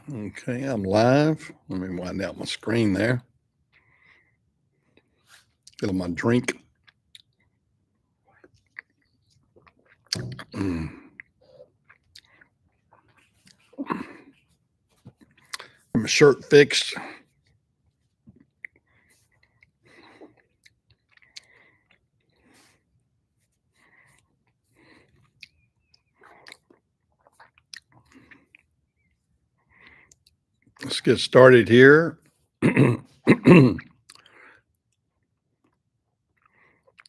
Okay, I'm live. Let me wind out my screen there. Get my drink. Mm. My shirt fixed. Let's get started here.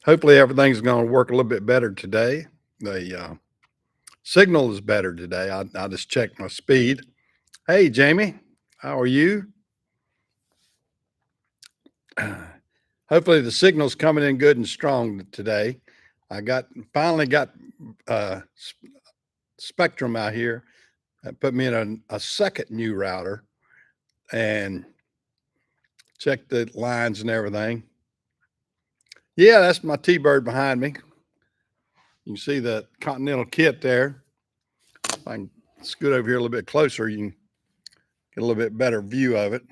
Hopefully, everything's going to work a little bit better today. The signal is better today. I just checked my speed. Hey, Jamie, how are you? Hopefully, the signal's coming in good and strong today. I finally got Spectrum out here. That put me in a second new router and check the lines and everything. Yeah, that's my T-Bird behind me. You can see the Continental kit there. If I can scoot over here a little bit closer, you can get a little bit better view of it.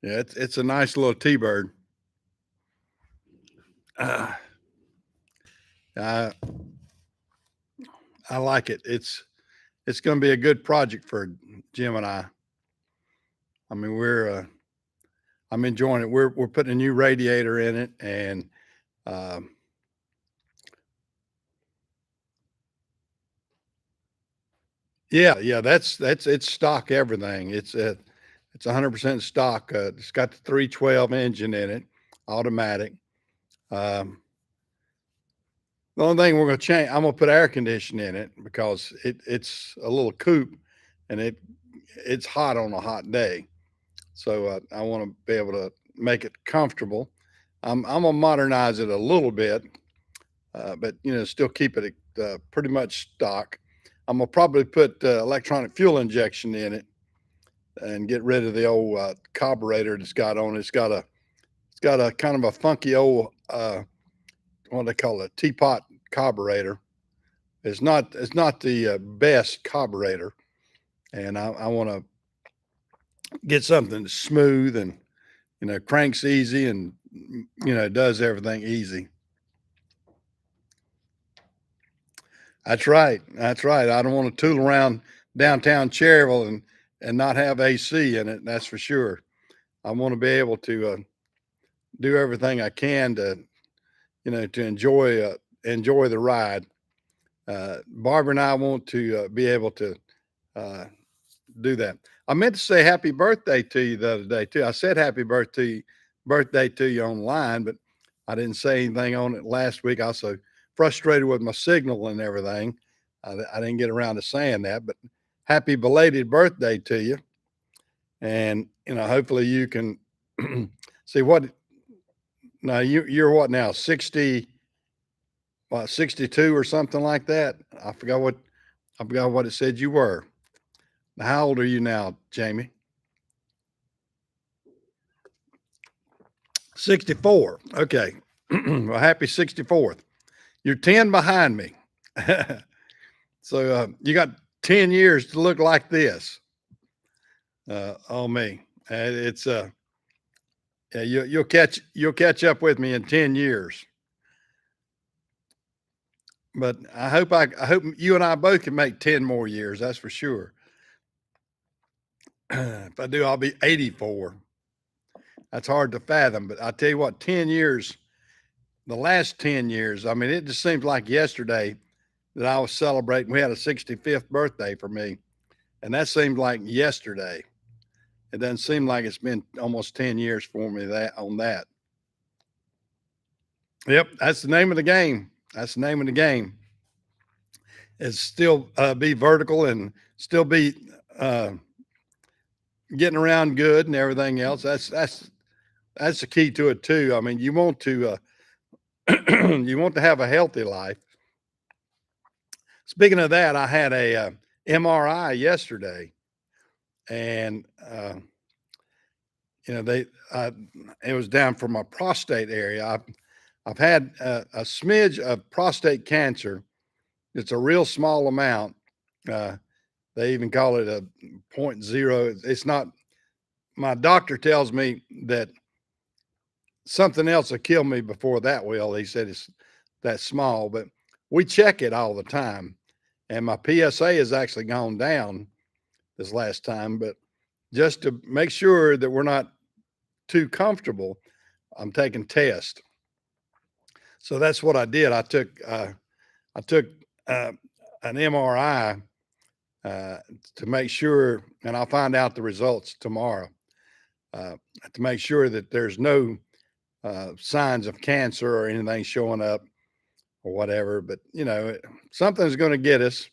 Yeah, it's a nice little T-Bird. I like it. It's going to be a good project for Jim and I. I mean, I'm enjoying it. We're putting a new radiator in it, and yeah, that's it's stock everything. It's 100% stock. It's got the 312 engine in it, automatic. Um, the only thing we're going to change, I'm going to put air conditioning in it because it's a little coupe, and it's hot on a hot day. So I want to be able to make it comfortable. I'm gonna modernize it a little bit, but still keep it pretty much stock. I'm gonna probably put electronic fuel injection in it and get rid of the old carburetor that's got on it. It's got a kind of a funky old what do they call it, teapot carburetor. It's not the best carburetor, and I want to get something that's smooth and cranks easy and does everything easy. That's right. That's right. I don't want to tool around downtown Cherryville and not have AC in it. That's for sure. I want to be able to do everything I can to enjoy the ride. Barbara and I want to be able to uh, do that. I meant to say happy birthday to you the other day too. I said happy birthday to you online, but I didn't say anything on it last week. I was so frustrated with my signal and everything. I didn't get around to saying that, but happy belated birthday to you. And hopefully you can see what. Now you're what now? 62 or something like that. I forgot what it said you were. How old are you now, Jamie? 64. Okay. Well, happy 64th. You're 10 behind me. So you got 10 years to look like this. On me. And it's yeah, you'll catch up with me in 10 years. But I hope you and I both can make 10 more years, that's for sure. If I do, I'll be 84. That's hard to fathom, but I tell you what, 10 years, the last 10 years, I mean, it just seems like yesterday that I was celebrating. We had a 65th birthday for me, and that seemed like yesterday. It doesn't seem like it's been almost 10 years for me that. Yep, that's the name of the game. That's the name of the game. Is still be vertical and still be uh, getting around good and everything else. That's the key to it too. I mean, you want to you want to have a healthy life. Speaking of that, I had a MRI yesterday, and they it was down for my prostate area. I've had a smidge of prostate cancer. It's a real small amount. Uh, They even call it a point zero. It's not. My doctor tells me that something else will kill me before that will. He said it's that small, but we check it all the time. And my PSA has actually gone down this last time, but just to make sure that we're not too comfortable, I'm taking tests. So that's what I did. I took uh, an MRI to make sure, and I'll find out the results tomorrow, uh, to make sure that there's no signs of cancer or anything showing up or whatever. But something's going to get us.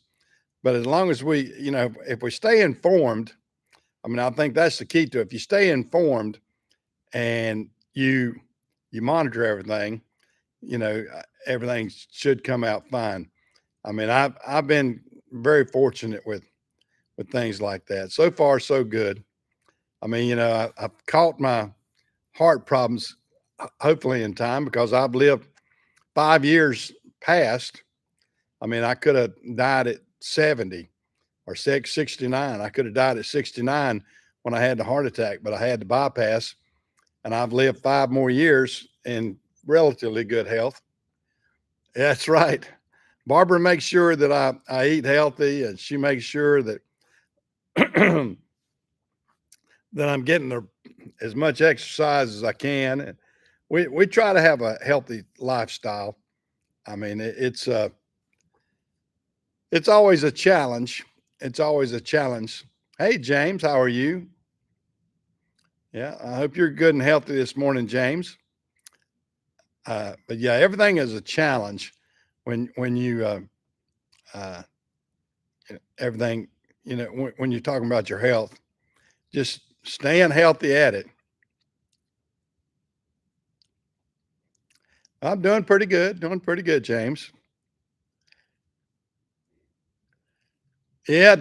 But as long as we, if we stay informed, I mean, I think that's the key to it. If you stay informed and you monitor everything, everything should come out fine. I mean, I've been very fortunate with things like that. So far, so good. I mean, I've caught my heart problems hopefully in time because I've lived 5 years past. I mean, I could have died at 70 or 69. I could have died at 69 when I had the heart attack, but I had the bypass, and I've lived 5 more years in relatively good health. That's right. Barbara makes sure that I eat healthy, and she makes sure that that I'm getting as much exercise as I can. And we try to have a healthy lifestyle. I mean, it's always a challenge. It's always a challenge. Hey, James, how are you? Yeah, I hope you're good and healthy this morning, James. But yeah, everything is a challenge when you uh, everything when you're talking about your health. Just staying healthy at it. I'm doing pretty good, James. Yeah,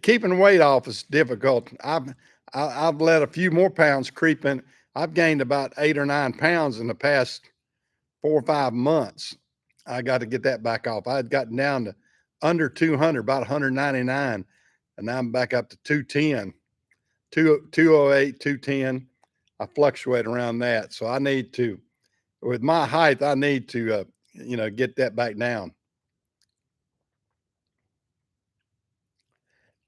keeping weight off is difficult. I've let a few more pounds creep in. I've gained about 8 or 9 pounds in the past 4 or 5 months. I got to get that back off. I had gotten down to under 200, about 199, and now I'm back up to 210, 208, 210. I fluctuate around that, so I need to, with my height, I need to, get that back down.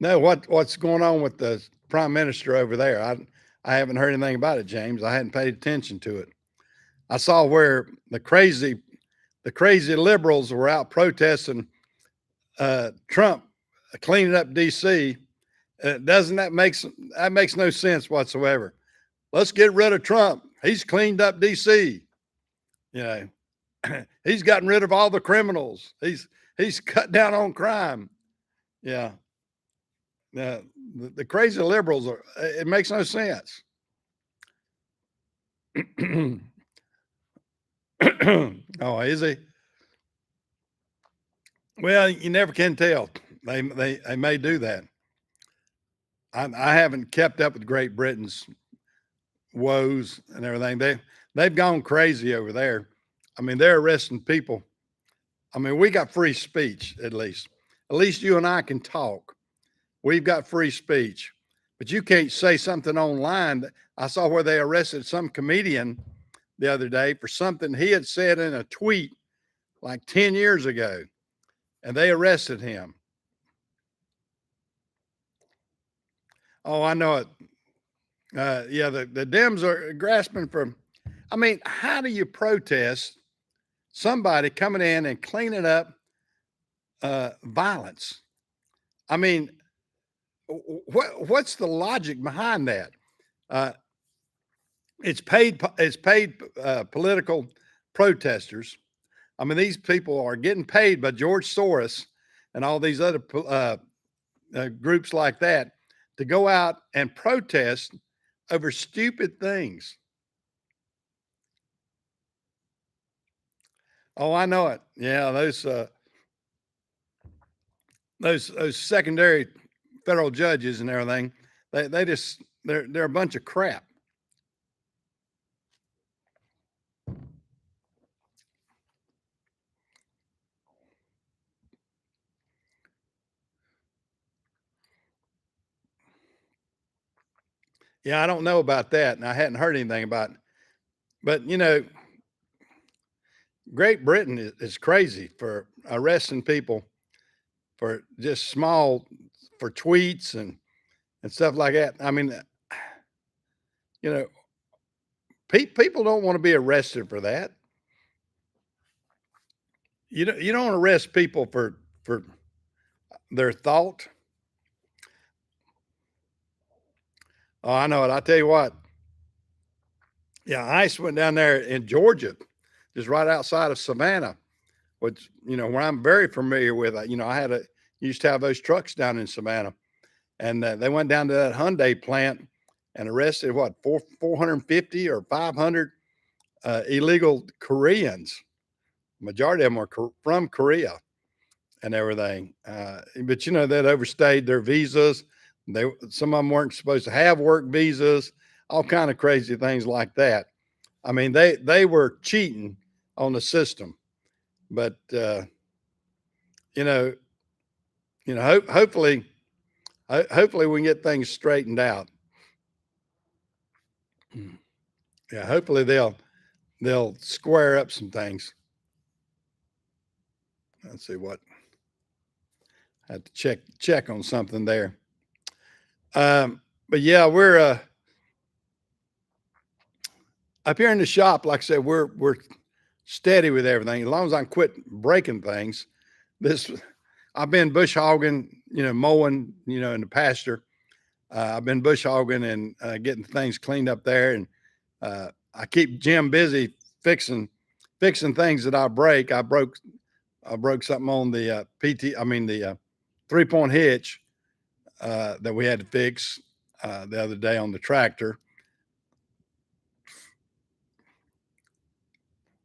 No, what's going on with the prime minister over there? I haven't heard anything about it, James. I hadn't paid attention to it. I saw where the crazy liberals were out protesting Trump cleaning up D.C. Doesn't that makes no sense whatsoever? Let's get rid of Trump. He's cleaned up D.C. You know, he's gotten rid of all the criminals. He's cut down on crime. Yeah. Now, the crazy liberals are. It makes no sense. Oh, is he? Well, you never can tell. They may do that. I haven't kept up with Great Britain's woes and everything. They've gone crazy over there. I mean, they're arresting people. I mean, we got free speech at least. At least you and I can talk. We've got free speech, but you can't say something online. I saw where they arrested some comedian the other day for something he had said in a tweet like 10 years ago, and they arrested him. Oh, I know it. Yeah, the Dems are grasping for. I mean, how do you protest somebody coming in and cleaning up violence? I mean, what's the logic behind that? Uh, it's paid political protesters. I mean, these people are getting paid by George Soros and all these other groups like that to go out and protest over stupid things. Oh, I know it. Yeah, those secondary federal judges and everything, they're a bunch of crap. Yeah, I don't know about that, and I hadn't heard anything about it. But, Great Britain is crazy for arresting people for just small for tweets and stuff like that. I mean, you know, people don't want to be arrested for that. You don't arrest people for their thought. Oh, I know it. I tell you what. Yeah, ICE went down there in Georgia, just right outside of Savannah, which where I'm very familiar with. I had a used to have those trucks down in Savannah, and they went down to that Hyundai plant and arrested what 450 or 500 illegal Koreans. Majority of them were from Korea and everything. But they'd overstayed their visas. Some of them weren't supposed to have work visas. All kind of crazy things like that. I mean, they were cheating on the system. But you know, hopefully we can get things straightened out. Yeah, hopefully they'll square up some things. Let's see what I have to check on something there. But yeah, we're up here in the shop. Like I said, we're steady with everything. As long as I quit breaking things, this I've been bush hogging, mowing, in the pasture. I've been bush hogging and getting things cleaned up there, and I keep Jim busy fixing things that I break. I broke something on the the 3-point hitch that we had to fix the other day on the tractor.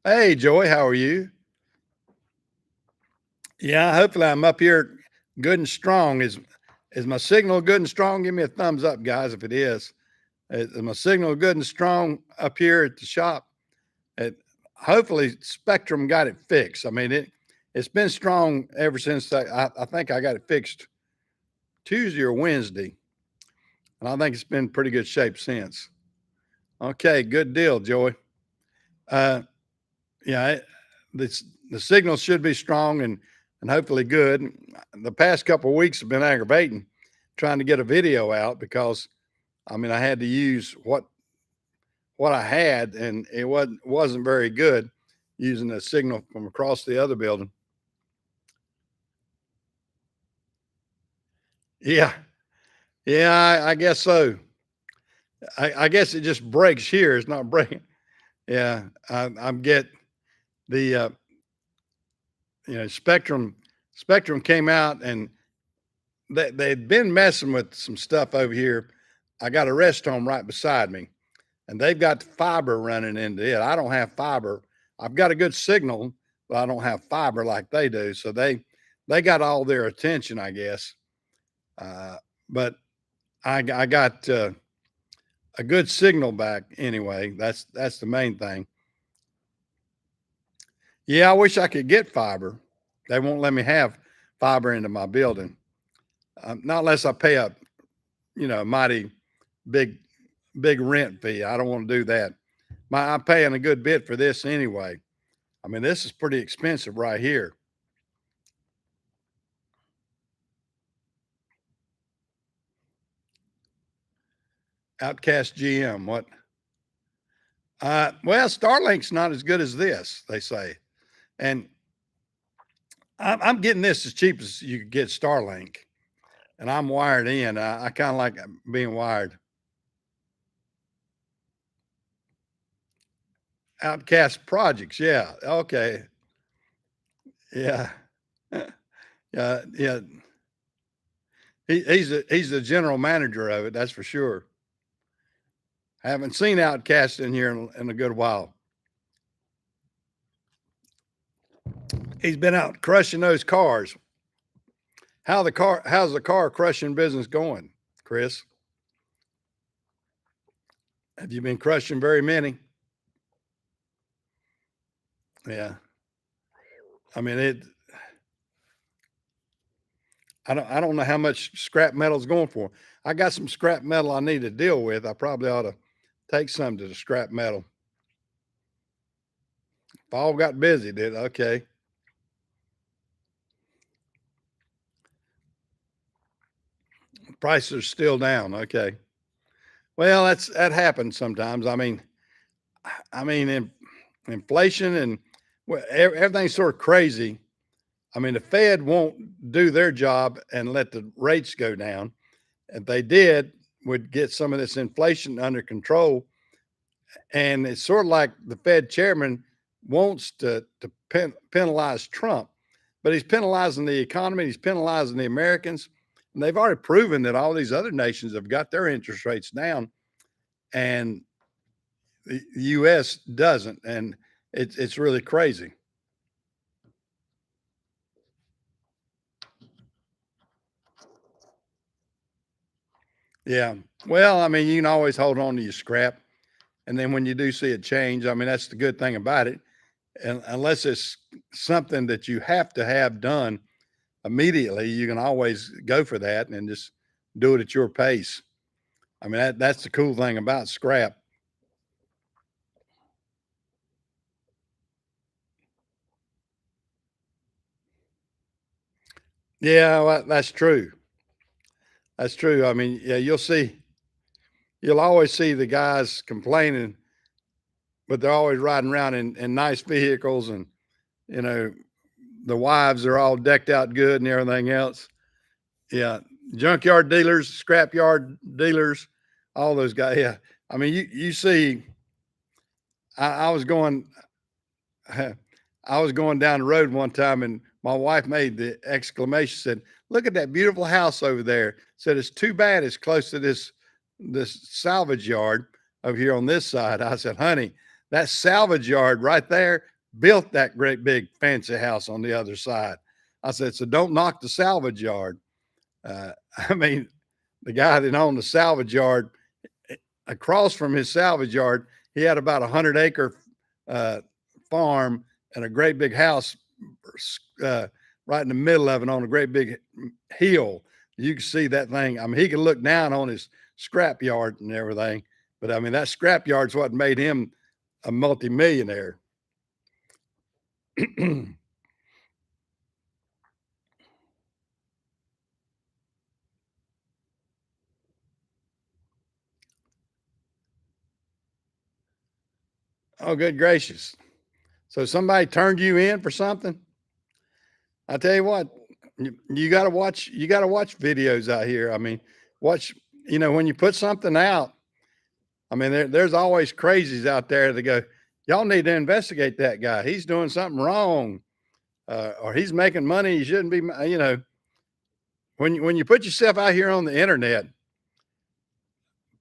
Hey, Joy, how are you? Yeah, hopefully I'm up here good and strong. Is my signal good and strong? Give me a thumbs up, guys, if it is. Is my signal good and strong up here at the shop? Hopefully Spectrum got it fixed. I mean, it's been strong ever since I think I got it fixed Tuesday or Wednesday, and I think it's been pretty good shape since. Okay, good deal, Joey. Uh, yeah, the signal should be strong and hopefully good. The past couple of weeks have been aggravating trying to get a video out because I had to use what I had, and it wasn't very good using the signal from across the other building. Yeah, yeah, I guess so. I guess it just breaks here. It's not breaking. Yeah, I'm get the Spectrum came out and they'd been messing with some stuff over here. I got a rest home right beside me, and they've got fiber running into it. I don't have fiber. I've got a good signal, but I don't have fiber like they do. So they got all their attention, I guess. But I got a good signal back anyway. That's the main thing. Yeah, I wish I could get fiber. They won't let me have fiber into my building, not unless I pay a mighty big rent fee. I don't want to do that. I'm paying a good bit for this anyway. I mean, this is pretty expensive right here. Outcast GM, what? Well, Starlink's not as good as this, they say, and I'm getting this as cheap as you could get Starlink, and I'm wired in. I kind of like being wired. Outcast Projects, yeah, okay, yeah, yeah. He's the general manager of it. That's for sure. Haven't seen Outcast in here in a good while. He's been out crushing those cars. How's the car crushing business going, Chris? Have you been crushing very many? Yeah. I mean I don't know how much scrap metal is going for. I got some scrap metal I need to deal with. I probably ought to take some to the scrap metal. Fall got busy, did it? Okay. Prices are still down. Okay. Well, that happens sometimes. Inflation and everything's sort of crazy. I mean, the Fed won't do their job and let the rates go down. If they did, would get some of this inflation under control. And it's sort of like the Fed chairman wants to penalize Trump, but he's penalizing the economy. He's penalizing the Americans. And they've already proven that all these other nations have got their interest rates down, and the U.S. doesn't. And it's really crazy. Yeah. Well, I mean, you can always hold on to your scrap. And then when you do see it change, I mean, that's the good thing about it. And unless it's something that you have to have done immediately, you can always go for that and just do it at your pace. I mean, that's the cool thing about scrap. Yeah, well, that's true. That's true. I mean, yeah, you'll always see the guys complaining, but they're always riding around in nice vehicles, and you know, the wives are all decked out good and everything else. Yeah, junkyard dealers, scrapyard dealers, all those guys. Yeah, I mean, you see, I was going, I was going down the road one time, and my wife made the exclamation, said, "Look at that beautiful house over there." Said, "It's too bad it's close to this salvage yard over here on this side." I said, "Honey, that salvage yard right there built that great big fancy house on the other side." I said, "So don't knock the salvage yard." Uh, I mean, the guy that owned the salvage yard, across from his salvage yard, he had about 100-acre uh, farm and a great big house uh, right in the middle of it on a great big hill. You can see that thing. I mean, he could look down on his scrap yard and everything, but I mean, that scrap yard's what made him a multimillionaire. Oh, good gracious. So somebody turned you in for something? I tell you what, you got to watch. You got to watch videos out here. I mean, watch. When you put something out, I mean, there's always crazies out there that go, "Y'all need to investigate that guy. He's doing something wrong, or he's making money he shouldn't be." When you put yourself out here on the internet,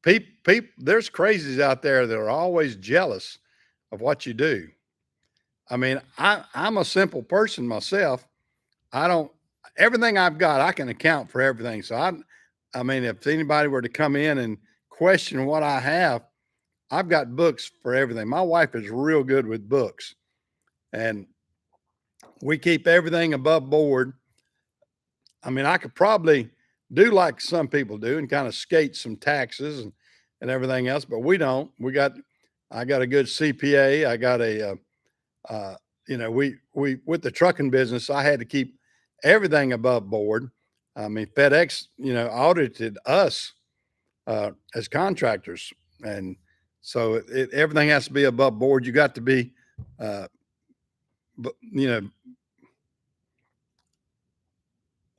there's crazies out there that are always jealous of what you do. I mean, I'm a simple person myself. I don't everything I've got, I can account for everything. So I mean, if anybody were to come in and question what I have, I've got books for everything. My wife is real good with books, and we keep everything above board. I mean, I could probably do like some people do and kind of skate some taxes and everything else, but we don't. I got a good CPA. I got uh, we with the trucking business, I had to keep everything above board. I mean, FedEx, audited us as contractors, and so everything has to be above board. You got to be, uh, you know,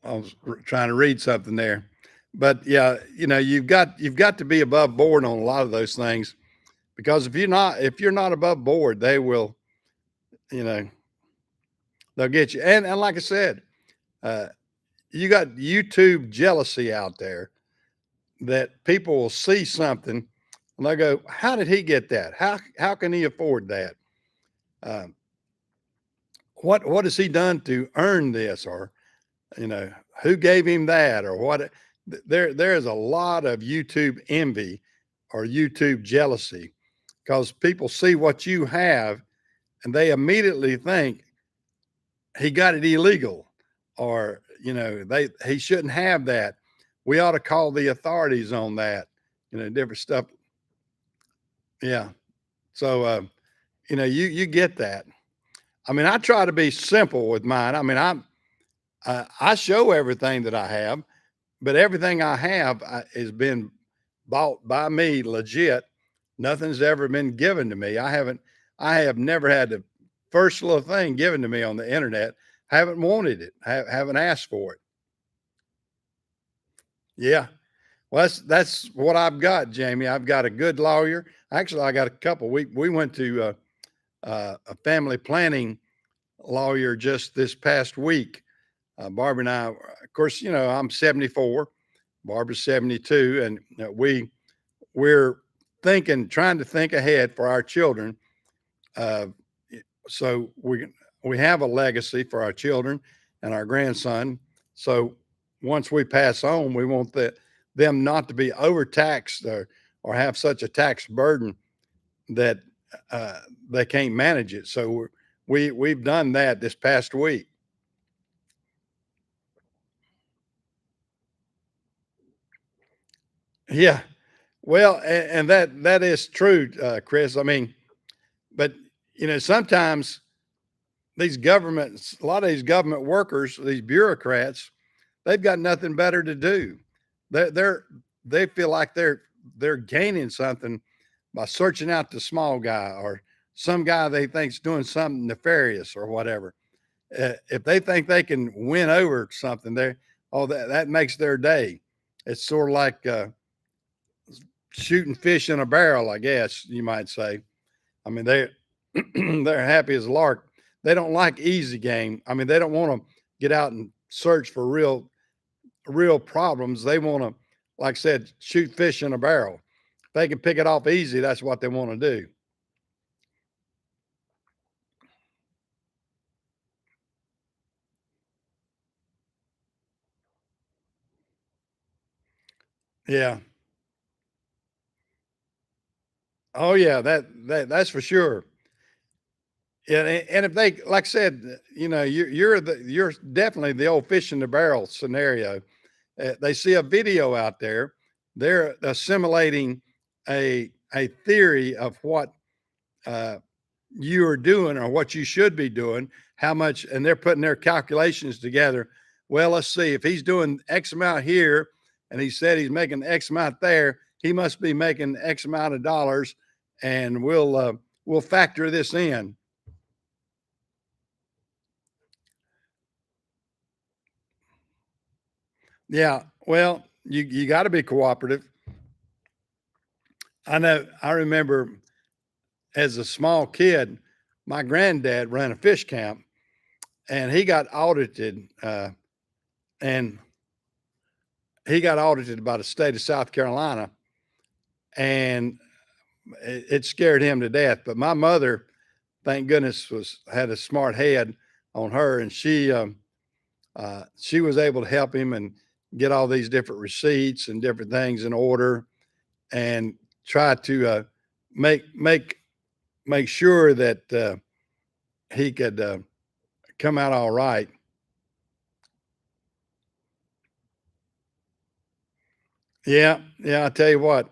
I was trying to read something there, but yeah, you've got to be above board on a lot of those things, because if you're not above board, they will, you know, they'll get you. And like I said, uh, you got YouTube jealousy out there, that people will see something and they go, "How did he get that? How can he afford that? Um, what has he done to earn this?" Or you know, "Who gave him that?" Or what? There's a lot of YouTube envy or YouTube jealousy, because people see what you have and they immediately think he got it illegal, or he shouldn't have that. We ought to call the authorities on that, different stuff. Yeah. So, you get that. I mean, I try to be simple with mine. I mean, I show everything that I have, but everything I have has been bought by me legit. Nothing's ever been given to me. I have never had the first little thing given to me on the internet. Haven't wanted it. Haven't asked for it. Yeah. Well, that's what I've got, Jamie. I've got a good lawyer. Actually, I got a couple. We went to a family planning lawyer just this past week. Barbara and I, of course, I'm 74, Barbara's 72, and we're trying to think ahead for our children. Uh, so we have a legacy for our children and our grandson. So once we pass on, we want them not to be overtaxed or have such a tax burden that they can't manage it. So we've done that this past week. Yeah. Well, and that is true, Chris. I mean, but sometimes a lot of these government workers, these bureaucrats, they've got nothing better to do. They feel like they're gaining something by searching out the small guy or some guy they think's doing something nefarious or whatever. If they think they can win over something, that makes their day. It's sort of like shooting fish in a barrel, I guess you might say. I mean, they're happy as a lark. They don't like easy game. I mean, they don't want to get out and search for real problems. They want to, like I said, shoot fish in a barrel. If they can pick it off easy, that's what they want to do. Yeah. Oh yeah, that's for sure. Yeah, and if they, like I said, you're definitely the old fish in the barrel scenario. They see a video out there, they're assimilating a theory of what uh, you are doing or what you should be doing, how much, and they're putting their calculations together. Well, let's see if he's doing X amount here, and he said he's making X amount there. He must be making X amount of dollars, and we'll factor this in. Yeah, well, you got to be cooperative. I know. I remember as a small kid, my granddad ran a fish camp, and and he got audited by the state of South Carolina, and it scared him to death. But my mother, thank goodness, was had a smart head on her, and she was able to help him and get all these different receipts and different things in order, and try to make make sure that he could come out all right. Yeah, yeah. I tell you what.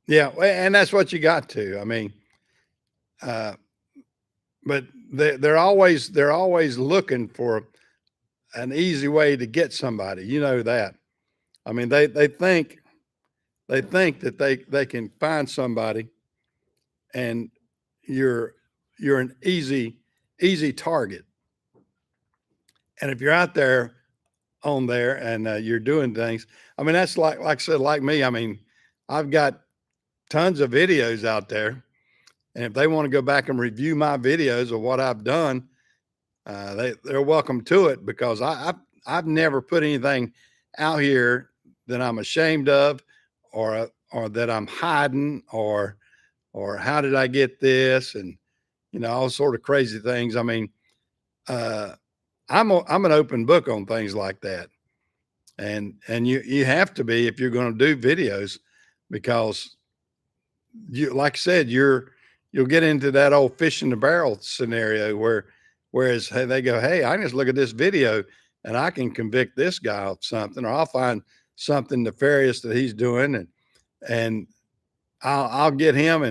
Yeah, and that's what you got to. I mean, uh, but they're always looking for an easy way to get somebody. You know that. I mean, they think that they can find somebody, and you're you're an easy target. And if you're out there on there and you're doing things, I mean, that's like I said, like me. I mean, I've got tons of videos out there, and if they want to go back and review my videos of what I've done, they're welcome to it because I've never put anything out here that I'm ashamed of, or that I'm hiding, or how did I get this, and all sort of crazy things. I mean, uh, I'm an open book on things like that, and you have to be if you're going to do videos, because you, like I said, you'll get into that old fish in the barrel scenario where, whereas hey, they go, hey, I can just look at this video and I can convict this guy of something, or I'll find something nefarious that he's doing, and I'll get him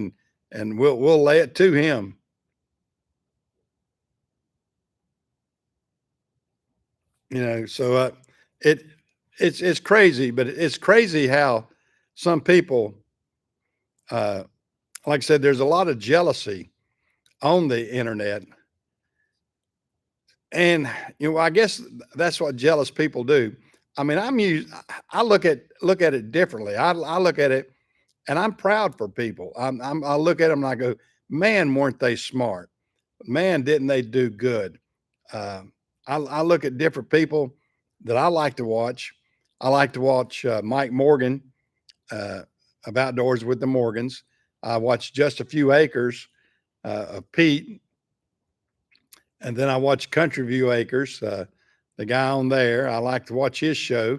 and we'll lay it to him. You know, so it it's crazy, but it's crazy how some people, uh, like I said, there's a lot of jealousy on the internet, and you know, I guess that's what jealous people do. I mean, I look at it differently. I look at it, and I'm proud for people. I look at them and I go, man, weren't they smart? Man, didn't they do good? Um, I look at different people that I like to watch. I like to watch Mike Morgan, uh, of Outdoors with the Morgans. I watch Just a Few Acres of Pete, and then I watch Country View Acres. The guy on there, I like to watch his show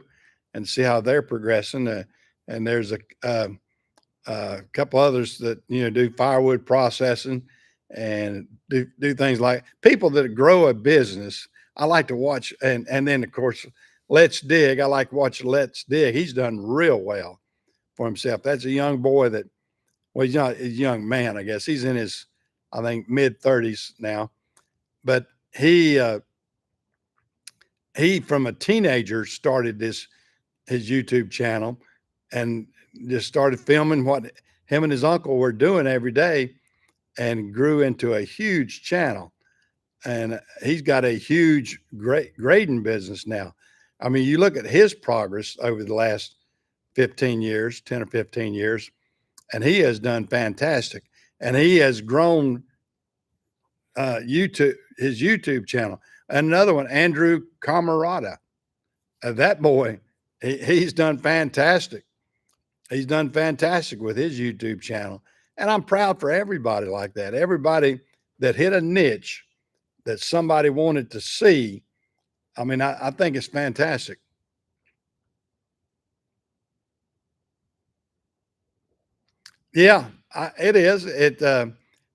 and see how they're progressing. And there's a couple others that do firewood processing and do things like people that grow a business. I like to watch, and then of course, Let's Dig. I like watching Let's Dig. He's done real well for himself. That's a young boy that, well, he's not a young man, I guess. He's in his, I think, mid 30s now, but he from a teenager started his YouTube channel and just started filming what him and his uncle were doing every day, and grew into a huge channel. And he's got a huge great grading business now. I mean, you look at his progress over the last 15 years, 10 or 15 years, and he has done fantastic. And he has grown his YouTube channel. And another one, Andrew Camarada. That boy, he's done fantastic. He's done fantastic with his YouTube channel. And I'm proud for everybody like that. Everybody that hit a niche that somebody wanted to see. I mean, I think it's fantastic. Yeah, it is.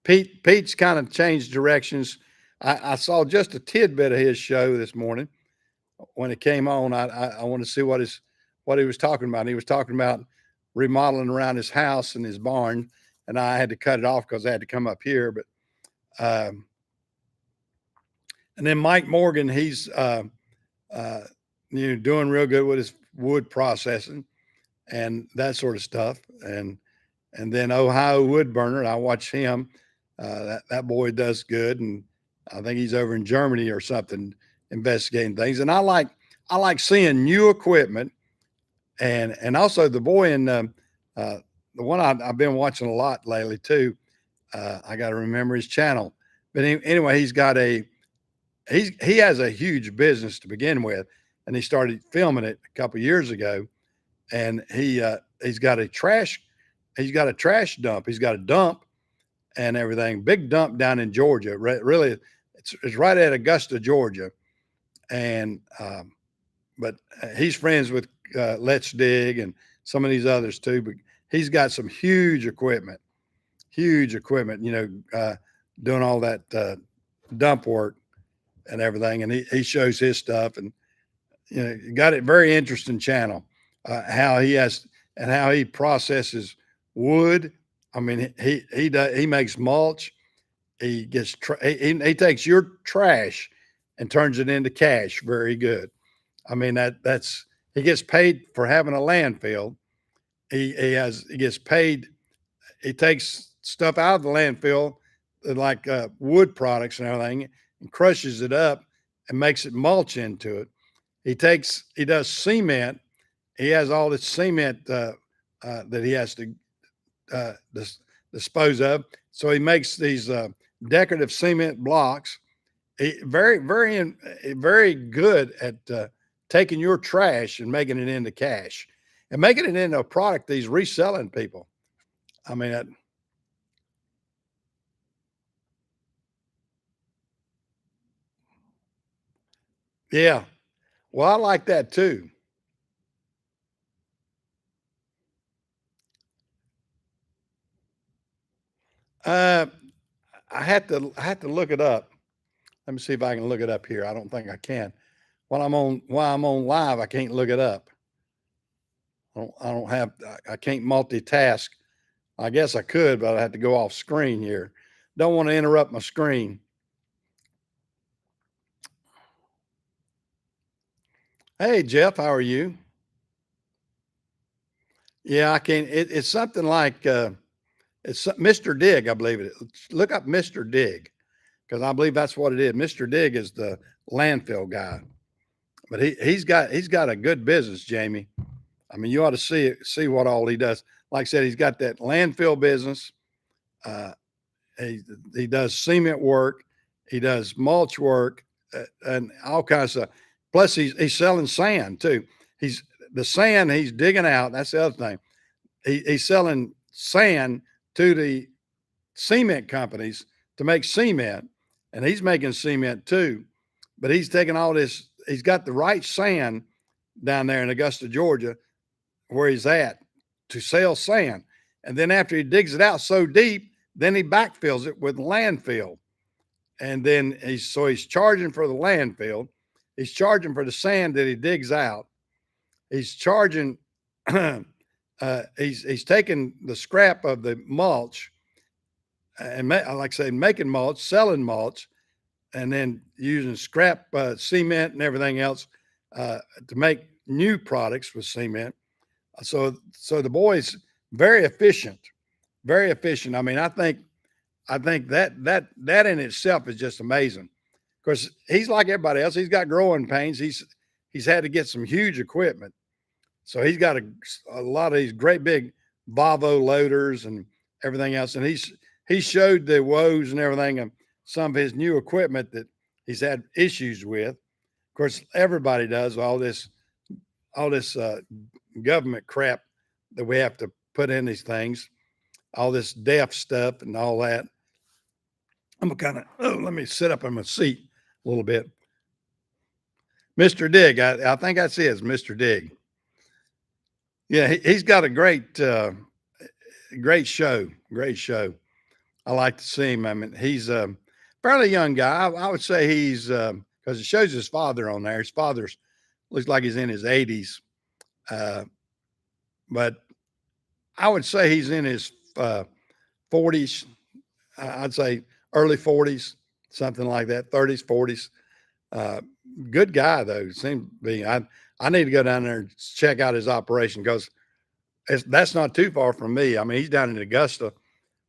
Pete's kind of changed directions. I saw just a tidbit of his show this morning when it came on. I want to see what he was talking about. And he was talking about remodeling around his house and his barn, and I had to cut it off because I had to come up here. But um, and then Mike Morgan, he's uh, doing real good with his wood processing and that sort of stuff. And then Ohio Wood Burner, I watch him. That boy does good, and I think he's over in Germany or something investigating things. And I like seeing new equipment, and also the boy in the one I've been watching a lot lately too. I got to remember his channel, but anyway, he has a huge business to begin with, and he started filming it a couple years ago, and he's got a trash dump. He's got a dump and everything, big dump down in Georgia. Really, it's right at Augusta, Georgia, and but he's friends with Let's Dig and some of these others too. But he's got some huge equipment. Doing all that dump work and everything, and he shows his stuff, and got it very interesting channel. How he has and how he processes wood. I mean, he makes mulch. He takes your trash and turns it into cash. Very good. I mean, that's he gets paid for having a landfill. He gets paid. He takes stuff out of the landfill, like wood products and everything, and crushes it up and makes it mulch into it. He does cement. He has all this cement that he has to dispose of. So he makes these decorative cement blocks. Very good at taking your trash and making it into cash, and making it into a product that he's reselling people. I mean, yeah. Well, I like that too. Uh, I had to look it up. Let me see if I can look it up here. I don't think I can. While I'm on live, I can't look it up. I don't have, I can't multitask. I guess I could, but I have to go off screen here. Don't want to interrupt my screen. Hey, Jeff, how are you? Yeah, I can't. It's something like it's Mr. Dig, I believe it is. Look up Mr. Dig because I believe that's what it is. Mr. Dig is the landfill guy, but he's got a good business, Jamie. I mean, you ought to see what all he does. Like I said, he's got that landfill business. Uh, he he does cement work. He does mulch work and all kinds of. Plus, he's selling sand too. He's the sand he's digging out. That's the other thing. He's selling sand to the cement companies to make cement, and he's making cement too. But he's taking all this. He's got the right sand down there in Augusta, Georgia, where he's at to sell sand. And then after he digs it out so deep, then he backfills it with landfill. And then he's charging for the landfill. He's charging for the sand that he digs out. He's charging. He's taking the scrap of the mulch and like I say, making mulch, selling mulch, and then using scrap cement and everything else to make new products with cement. So the boy's very efficient, very efficient. I mean, I think that in itself is just amazing. Of course, he's like everybody else. He's got growing pains. He's had to get some huge equipment. So he's got a lot of these great big Volvo loaders and everything else. And he showed the woes and everything of some of his new equipment that he's had issues with. Of course, everybody does all this government crap that we have to put in these things, all this deaf stuff and all that. I'm kind of, let me sit up in my seat a little bit. Mr. Dig, I think that's his, Mr. Dig. Yeah, he's got a great show, great show. I like to see him. I mean, he's a fairly young guy. I would say he's, because it shows his father on there. His father's looks like he's in his 80s. But I would say he's in his 40s. I'd say early 40s, something like that, 30s, 40s. Good guy though. Seems to be. I need to go down there and check out his operation because that's not too far from me. I mean, he's down in Augusta,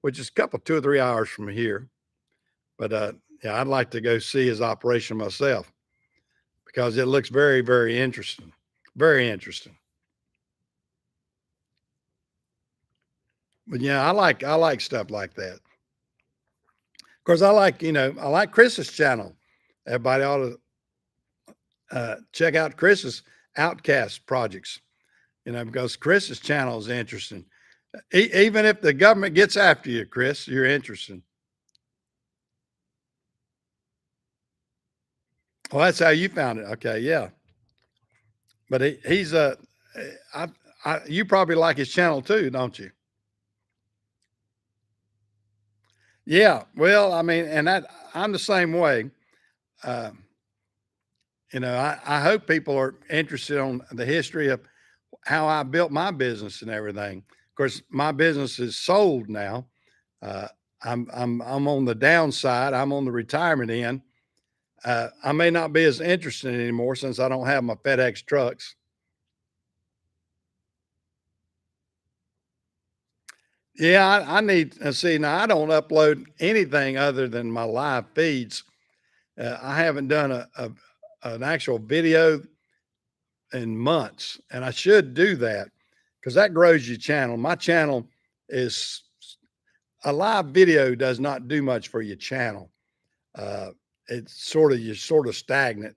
which is a couple, 2 or 3 hours from here. But yeah, I'd like to go see his operation myself because it looks very, very interesting. Very interesting. But yeah, I like stuff like that. Of course, I like Chris's channel. Everybody ought to check out Chris's Outcast projects. Because Chris's channel is interesting. Even if the government gets after you, Chris, you're interesting. Well, that's how you found it. Okay, yeah. But he's you probably like his channel too, don't you? Yeah. Well, I mean, and I'm the same way. Um, I hope people are interested on the history of how I built my business and everything. Of course, my business is sold now. Uh, I'm on the downside. I'm on the retirement end. I may not be as interested anymore since I don't have my FedEx trucks. Yeah, I need see now. I don't upload anything other than my live feeds. I haven't done an actual video in months, and I should do that because that grows your channel. My channel is a live video does not do much for your channel. Uh, you're sort of stagnant.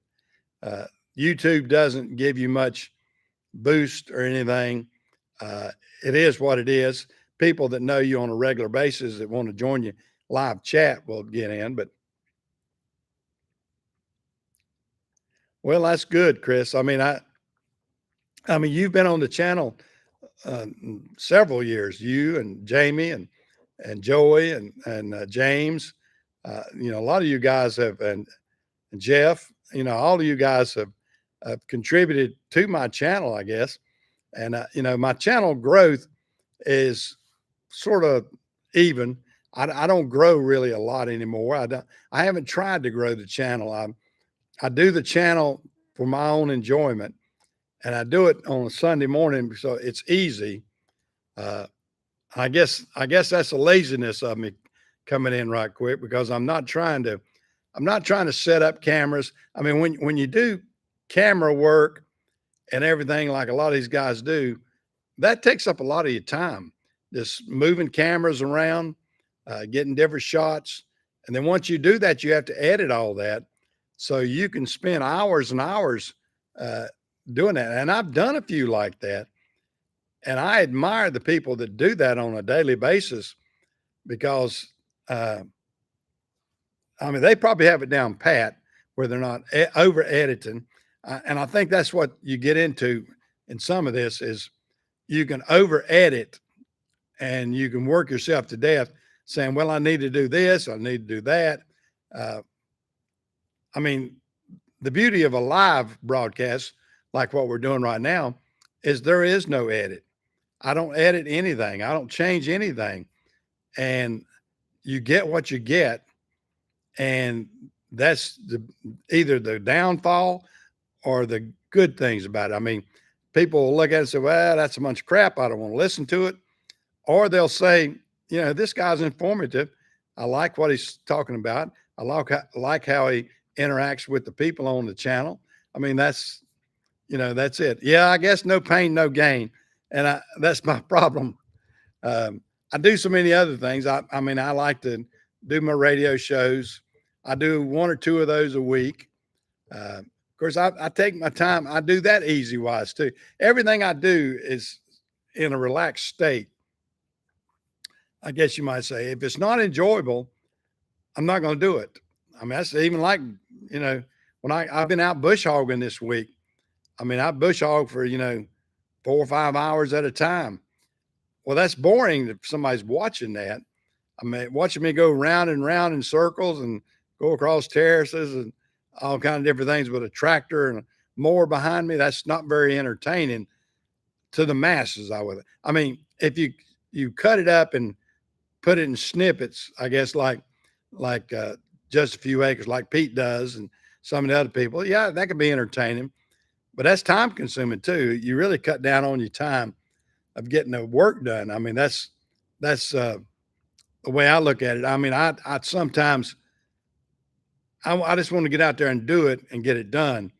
Uh, YouTube doesn't give you much boost or anything. Uh, it is what it is. People that know you on a regular basis that want to join you live chat will get in. But well, that's good, Chris. I mean, you've been on the channel several years. You and Jamie and and Joey and James. A lot of you guys have, and Jeff. All of you guys have contributed to my channel, I guess. And my channel growth is sort of even. I don't grow really a lot anymore. I haven't tried to grow the channel. I do the channel for my own enjoyment, and I do it on a Sunday morning, so it's easy. Uh, I guess that's the laziness of me coming in right quick, because I'm not trying to set up cameras. I mean, when you do camera work and everything like a lot of these guys do, that takes up a lot of your time. Just moving cameras around, getting different shots, and then once you do that, you have to edit all that, so you can spend hours and hours uh, doing that. And I've done a few like that, and I admire the people that do that on a daily basis, because uh, I mean, they probably have it down pat where they're not over editing. And I think that's what you get into in some of this is you can over edit and you can work yourself to death saying, well, I need to do this, I need to do that. Uh, I mean, the beauty of a live broadcast, like what we're doing right now, is there is no edit. I don't edit anything, I don't change anything. And you get what you get. And that's either the downfall or the good things about it. I mean, people will look at it and say, well, that's a bunch of crap, I don't want to listen to it. Or they'll say, this guy's informative. I like what he's talking about. I like how he interacts with the people on the channel. I mean, that's it. Yeah, I guess no pain, no gain. And that's my problem. I do so many other things. I mean, I like to do my radio shows. I do one or two of those a week. Of course, I take my time. I do that easy wise too. Everything I do is in a relaxed state, I guess you might say. If it's not enjoyable, I'm not going to do it. I mean, that's even like, when I've been out bush hogging this week. I mean, I bush hog for, 4 or 5 hours at a time. Well, that's boring if somebody's watching that. I mean, watching me go round and round in circles and go across terraces and all kind of different things with a tractor and a mower behind me, that's not very entertaining to the masses. I mean, if you cut it up and put it in snippets, I guess like just a few acres, like Pete does, and some of the other people, yeah, that could be entertaining, but that's time consuming too. You really cut down on your time of getting the work done. I mean, that's the way I look at it. I mean, I sometimes I just want to get out there and do it and get it done.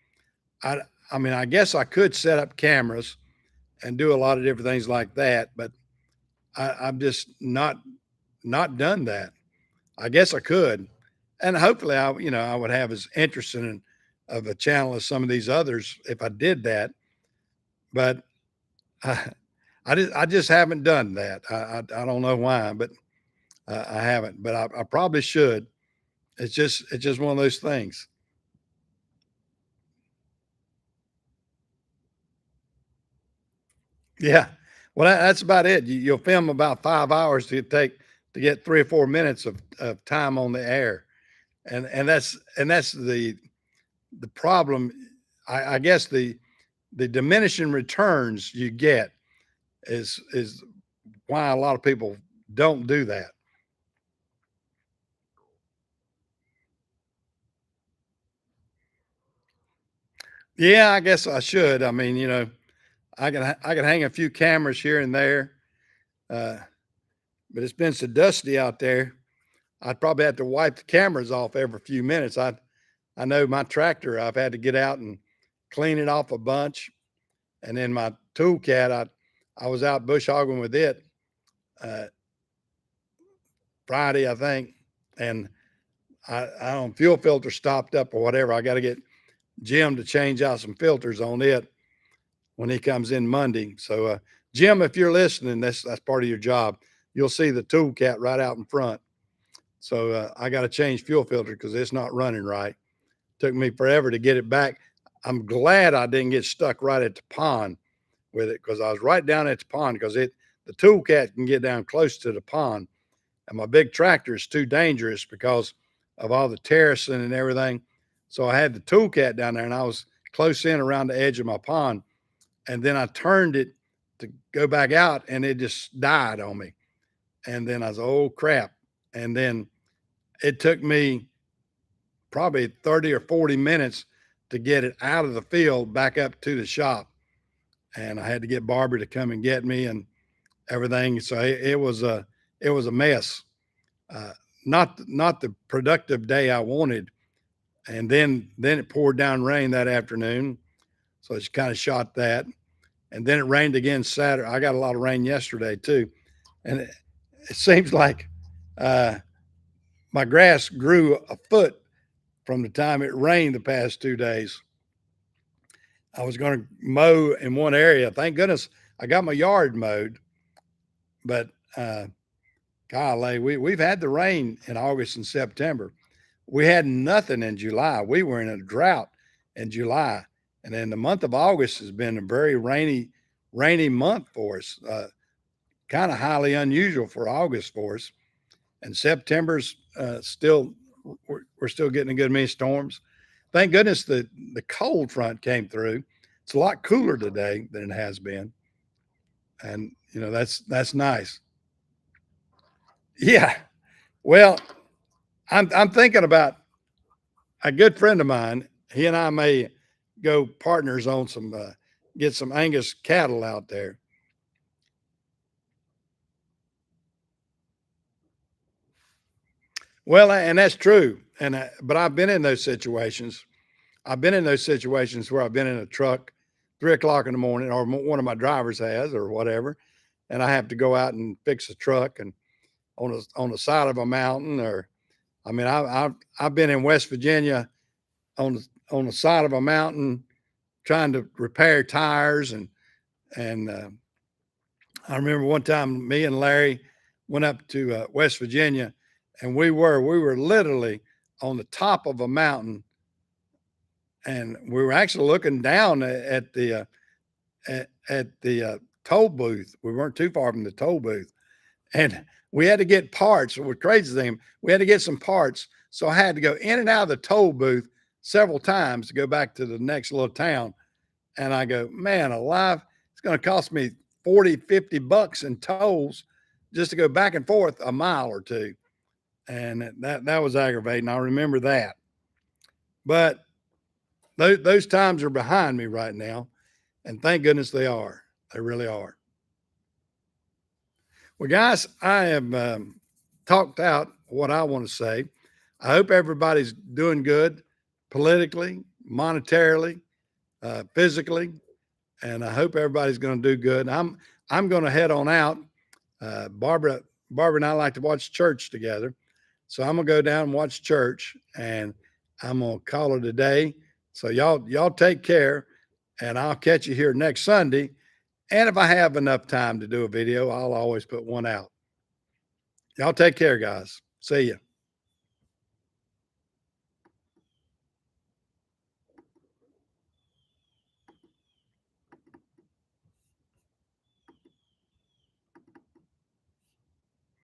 I I mean, I guess I could set up cameras and do a lot of different things like that, but I'm just not done that. I guess I could, and hopefully I would have as interesting of a channel as some of these others if I did that. But I, I just haven't done that. I don't know why, but I haven't. But I probably should. It's just one of those things. Yeah. Well, that's about it. You'll film about 5 hours to get 3 or 4 minutes of time on the air, and that's the problem. I guess the diminishing returns you get is why a lot of people don't do that. Yeah, I guess I should. I mean, I can hang a few cameras here and there, uh, but it's been so dusty out there. I'd probably have to wipe the cameras off every few minutes. I know my tractor, I've had to get out and clean it off a bunch, and then my tool cat, I was out bush hogging with it uh, Friday, I think, and I don't fuel filter stopped up or whatever. I got to get Jim to change out some filters on it when he comes in Monday. So, Jim, if you're listening, that's part of your job. You'll see the tool cat right out in front. So I got to change fuel filter because it's not running right. Took me forever to get it back. I'm glad I didn't get stuck right at the pond with it because I was right down at the pond because the tool cat can get down close to the pond. and my big tractor is too dangerous because of all the terracing and everything. So I had the tool cat down there, and I was close in around the edge of my pond, and then I turned it to go back out, and it just died on me. And then I was, oh crap. And then it took me probably 30 or 40 minutes to get it out of the field back up to the shop. And I had to get Barbara to come and get me and everything. So it was a mess. Uh, not the productive day I wanted. And then it poured down rain that afternoon. So it's kind of shot that. And then it rained again Saturday. I got a lot of rain yesterday too. And it seems like my grass grew a foot from the time it rained the past 2 days. I was going to mow in one area. Thank goodness I got my yard mowed. But golly, we've had the rain in August and September. We had nothing in July. We were in a drought in July. And then the month of August has been a very rainy month for us. Kind of highly unusual for August for us. And September's still, we're still getting a good many storms. Thank goodness the cold front came through. It's a lot cooler today than it has been. And you know, that's nice. Yeah. Well, I'm thinking about a good friend of mine. He and I may go partners on some get some Angus cattle out there. Well, and that's true. And but I've been in those situations. I've been in those situations where I've been in a truck 3 o'clock in the morning, or one of my drivers has, or whatever, and I have to go out and fix a truck and on the side of a mountain. Or I mean, I've been in West Virginia on the side of a mountain trying to repair tires. And I remember one time me and Larry went up to West Virginia, and we were literally on the top of a mountain, and we were actually looking down at the toll booth. We weren't too far from the toll booth, and we had to get parts. The crazy thing, we had to get some parts, so I had to go in and out of the toll booth several times to go back to the next little town. And I go, man alive, it's going to cost me 40, 50 bucks in tolls just to go back and forth a mile or two. And that was aggravating. I remember that. But those times are behind me right now. And thank goodness they are. They really are. Well, guys, I have talked out what I want to say. I hope everybody's doing good politically, monetarily, physically, and I hope everybody's going to do good. I'm going to head on out. Barbara and I like to watch church together, so I'm gonna go down and watch church, and I'm gonna call it a day. So y'all take care, and I'll catch you here next Sunday. And if I have enough time to do a video, I'll always put one out. Y'all take care, guys. See ya.